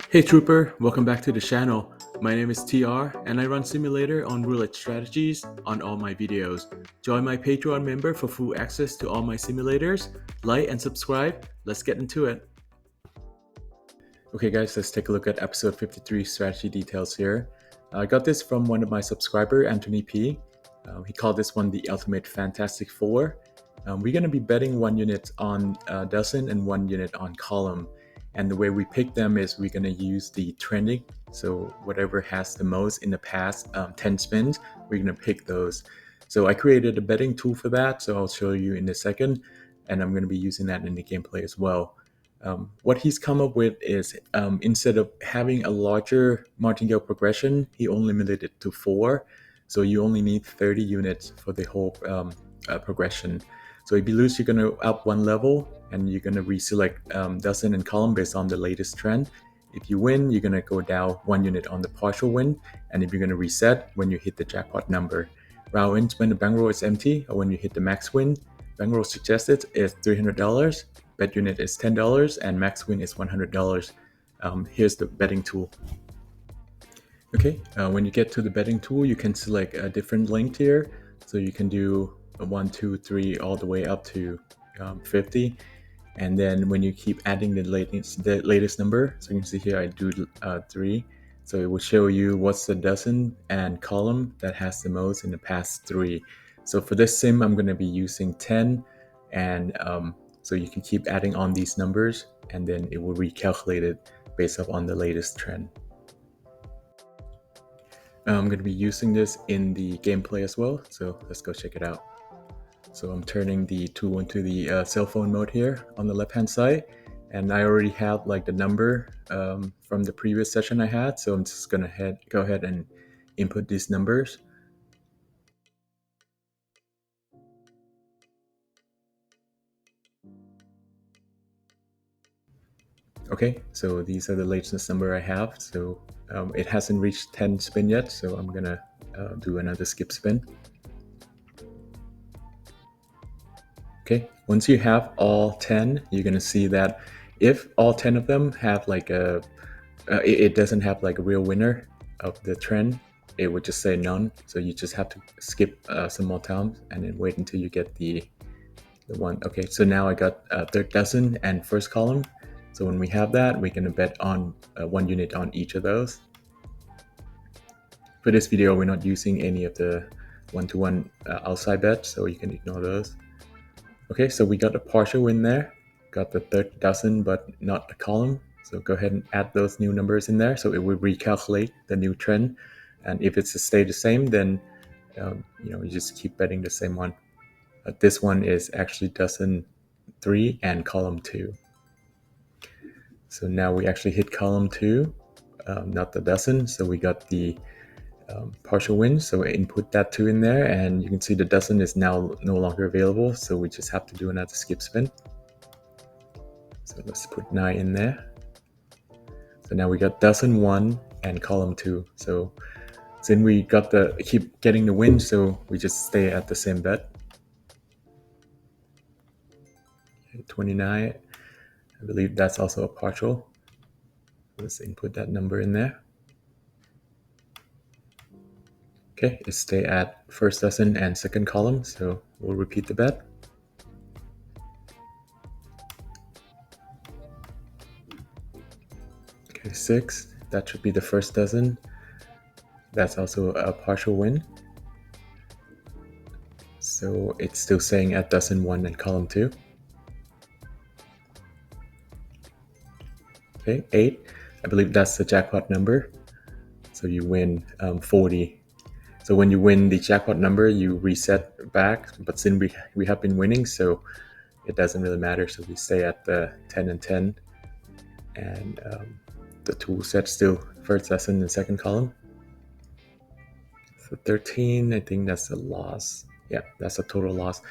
Hey Trooper, welcome back to the channel. My name is TR and I run simulator on Roulette strategies on all my videos. Join my Patreon member for full access to all my simulators. Like and subscribe. Let's get into it. Okay guys, let's take a look at episode 53 strategy details here. I got this from one of my subscriber, Anthony P. He called this one the Ultimate Fantastic Four. We're going to be betting 1 unit on dozen and 1 unit on column. And the way we pick them is we're going to use the trending. So whatever has the most in the past 10 spins, we're going to pick those. So I created a betting tool for that. So I'll show you in a second. And I'm going to be using that in the gameplay as well. What he's come up with is instead of having a larger martingale progression, he only limited it to 4. So you only need 30 units for the whole progression. So if you lose, you're going to up 1 level and you're going to reselect dozen and column based on the latest trend. If you win, you're going to go down 1 unit on the partial win. And if you're going to reset when you hit the jackpot number. Round ends when the bankroll is empty or when you hit the max win. Bankroll suggested is $300. Bet unit is $10 and max win is $100. Here's the betting tool. Okay, when you get to the betting tool, you can select a different length here. So you can do a 1, 2, 3 all the way up to 50. And then when you keep adding the latest number, so you can see here I do 3. So it will show you what's the dozen and column that has the most in the past 3. So for this sim, I'm going to be using 10 and so you can keep adding on these numbers and then it will recalculate it based on the latest trend. I'm going to be using this in the gameplay as well, so let's go check it out. So I'm turning the tool into the cell phone mode here on the left hand side, and I already have like the number from the previous session I had, so I'm just going to go ahead and input these numbers. Okay, so these are the latest number I have. So it hasn't reached 10 spin yet, so I'm gonna do another skip spin. Okay, once you have all 10, you're gonna see that if all 10 of them have like it doesn't have like a real winner of the trend, it would just say none. So you just have to skip some more times and then wait until you get the one. Okay, so now I got third dozen and first column. So when we have that, we're gonna bet on 1 unit on each of those. For this video, we're not using any of the one-to-one outside bets, so you can ignore those. Okay, so we got a partial win there. Got the third dozen, but not a column. So go ahead and add those new numbers in there. So it will recalculate the new trend. And if it's stay the same, then you just keep betting the same one. This one is actually dozen 3 and column 2. So now we actually hit column 2, not the dozen. So we got the partial win. So I input that 2 in there, and you can see the dozen is now no longer available. So we just have to do another skip spin. So let's put 9 in there. So now we got dozen 1 and column 2. So since we got keep getting the win, so we just stay at the same bet. 29. I believe that's also a partial. Let's input that number in there. Okay, it stay at first dozen and second column, so we'll repeat the bet. Okay, 6, that should be the first dozen. That's also a partial win. So it's still saying at dozen 1 and column 2. Okay, 8, I believe that's the jackpot number. So you win 40. So when you win the jackpot number, you reset back, but since we have been winning, so it doesn't really matter. So we stay at the 10 and 10, and the tool set still first dozen and second column. So 13, I think that's a loss. Yeah, that's a total loss.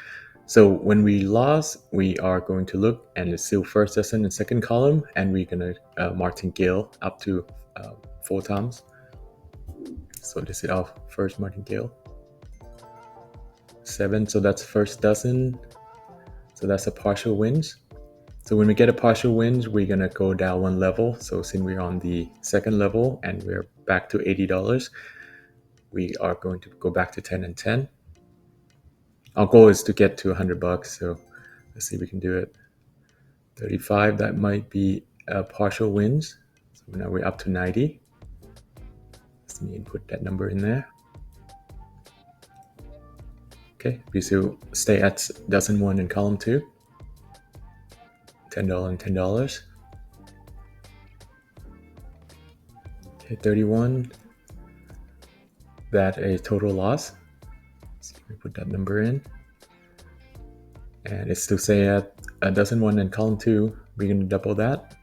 So when we lost, we are going to look, and it's still first dozen and second column, and we're gonna Martingale up to 4 times. So this is our first Martingale. 7, so that's first dozen. So that's a partial wins. So when we get a partial win, we're gonna go down one level. So since we're on the second level and we're back to $80, we are going to go back to 10 and 10. Our goal is to get to $100, so let's see if we can do it. 35, that might be a partial wins. So now we're up to 90. Let me input that number in there. Okay, we still stay at dozen one in column 2. $10 and $10. Okay, 31. That a total loss. So we put that number in. And it's still say at a dozen one in column 2. We're going to double that.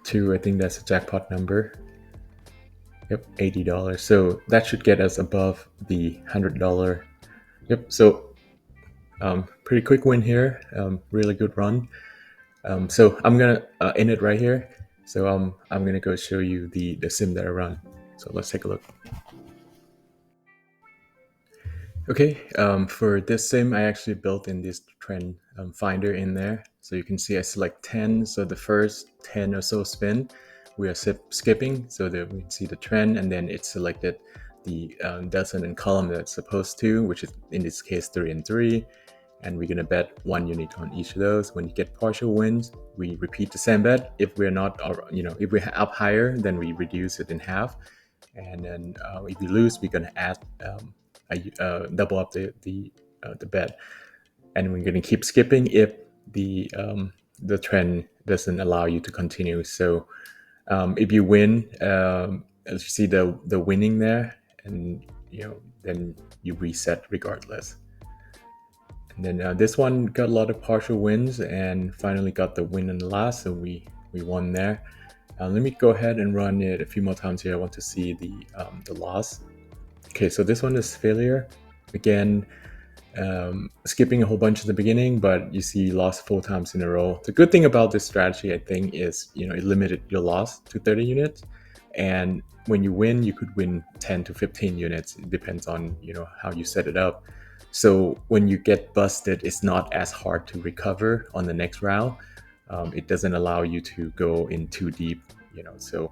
Two, I think that's a jackpot number. Yep, $80. So that should get us above the $100. Yep, so pretty quick win here. Really good run. So I'm gonna end it right here. So I'm gonna go show you the sim that I run. So let's take a look. Okay, for this sim, I actually built in this trend finder in there. So you can see I select 10. So the first 10 or so spin, we are skipping so that we can see the trend, and then it's selected the dozen and column that it's supposed to, which is in this case 3 and 3. And we're gonna bet 1 unit on each of those. When you get partial wins, we repeat the same bet. If we're not, if we're up higher, then we reduce it in half. And then if we lose, we're gonna add double up the bet, and we're gonna keep skipping if the trend doesn't allow you to continue. So if you win, as you see the winning there, and then you reset regardless. And then this one got a lot of partial wins and finally got the win in the last, so we won there. Let me go ahead and run it a few more times here. I want to see the loss. Okay, so this one is failure. Again, skipping a whole bunch at the beginning, but you see lost 4 times in a row. The good thing about this strategy, I think, is it limited your loss to 30 units. And when you win, you could win 10 to 15 units. It depends on how you set it up. So when you get busted, it's not as hard to recover on the next round. It doesn't allow you to go in too deep, So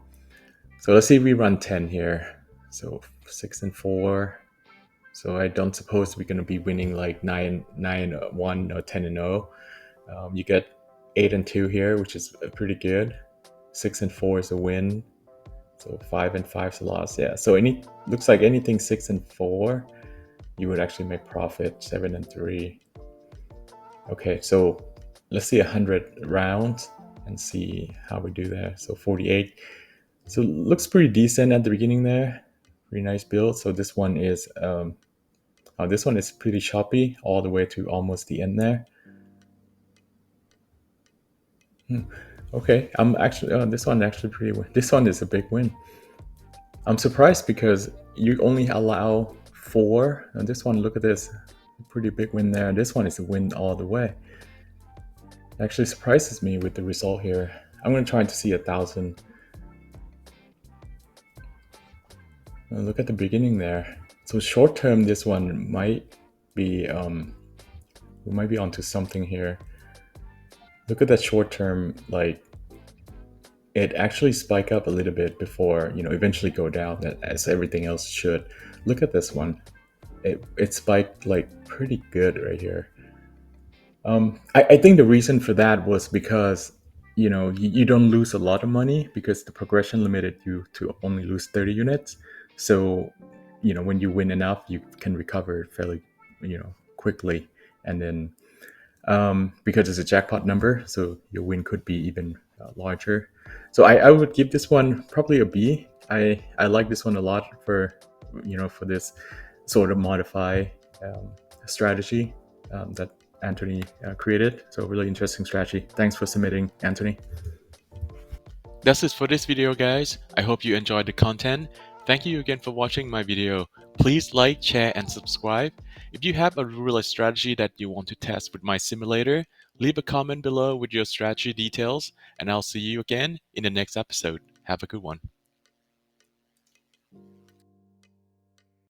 let's see if we run 10 here. So 6 and 4. So I don't suppose we're gonna be winning like 9-1 or 10 and 0. You get 8 and 2 here, which is pretty good. 6 and 4 is a win. So 5 and 5 is a loss. Yeah. So looks like anything 6 and 4. You would actually make profit. 7 and 3. Okay, so let's see 100 rounds and see how we do there. So 48. So looks pretty decent at the beginning there. Pretty nice build. So this one is pretty choppy all the way to almost the end there. Okay, I'm actually this one actually pretty win. This one is a big win. I'm surprised because you only allow 4, and this one, look at this, pretty big win there. This one is a win all the way. It actually surprises me with the result here. I'm gonna try to see 1,000. Look at the beginning there. So short term, this one might be we might be onto something here. Look at that short term, like it actually spike up a little bit before eventually go down, as everything else should. Look at this one. It spiked like pretty good right here. I think the reason for that was because you don't lose a lot of money because the progression limited you to only lose 30 units. So when you win enough, you can recover fairly quickly. And then because it's a jackpot number, so your win could be even larger. So I would give this one probably a B. I like this one a lot for for this sort of modify strategy that Anthony created. So really interesting strategy. Thanks for submitting, Anthony. That's it for this video, guys. I hope you enjoyed the content. Thank you again for watching my video. Please like, share, and subscribe. If you have a Roulette strategy that you want to test with my simulator, leave a comment below with your strategy details, and I'll see you again in the next episode. Have a good one.